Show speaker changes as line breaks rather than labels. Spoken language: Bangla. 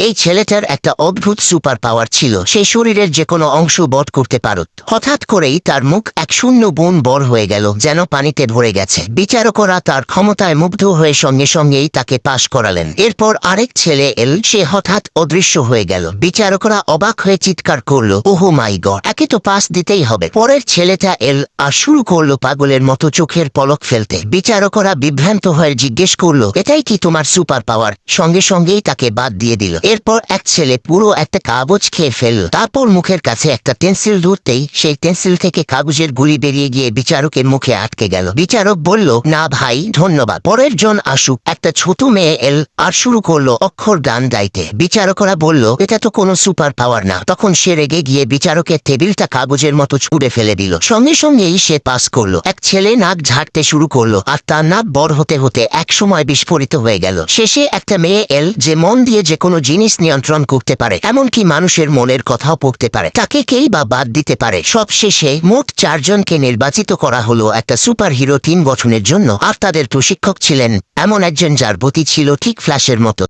এই ছেলেটার একটা অদ্ভুত সুপার পাওয়ার ছিল, সে শরীরের যে কোনো অংশ বধ করতে পারত। হঠাৎ করেই তার মুখ এক শূন্য বোন বড় হয়ে গেল, যেন পানিতে ভরে গেছে। বিচারকরা তার ক্ষমতায় মুগ্ধ হয়ে সঙ্গে সঙ্গেই তাকে পাশ করালেন। এরপর আরেক ছেলে এল, সে হঠাৎ অদৃশ্য হয়ে গেল। বিচারকরা অবাক হয়ে চিৎকার করলো, ওহো মাই গড, একে তো পাস দিতেই হবে। পরের ছেলেটা এল আর শুরু করলো পাগলের মতো চোখের পলক ফেলতে। বিচারকরা বিভ্রান্ত হয়ে জিজ্ঞেস করলো, এটাই কি তোমার সুপার পাওয়ার? সঙ্গে সঙ্গেই তাকে বাদ দিয়ে দিল। এরপর এক ছেলে পুরো একটা কাগজ খেয়ে ফেলল। তারপর মুখের কাছে একটা পেন্সিল ধরতেই সেই পেন্সিল থেকে কাগজের গুলি বেরিয়ে গিয়ে বিচারকের মুখে আটকে গেল। বিচারক বলল, না ভাই, ধন্যবাদ, পরের জন আসুক। একটা ছোট মেয়ে এল আর শুরু করলো অক্ষর গান গাইতে। বিচারকরা বলল, এটা তো কোনো সুপার পাওয়ার না। তখন সে রেগে গিয়ে বিচারকের টেবিলটা কাগজের মতো ছুঁড়ে ফেলে দিল। সঙ্গে সঙ্গেই সে পাস করলো। এক ছেলে নাক ঝাড়তে শুরু করলো আর তার নাক বড় হতে হতে এক সময় বিস্ফোরিত হয়ে গেল। শেষে একটা মেয়ে এল, যে মন দিয়ে যে কোনো জিনিস নিয়ন্ত্রণ করতে পারে, এমনকি মানুষের মনের কথাও পড়তে পারে। তাকে কেই বা বাদ দিতে পারে? সব শেষে মোট 4 জনকে নির্বাচিত করা হলো একটা সুপার হিরো টিম গঠনের জন্য। আর তাদের প্রশিক্ষক ছিলেন এমন একজন যার গতি ছিল ঠিক ফ্ল্যাশের মতো।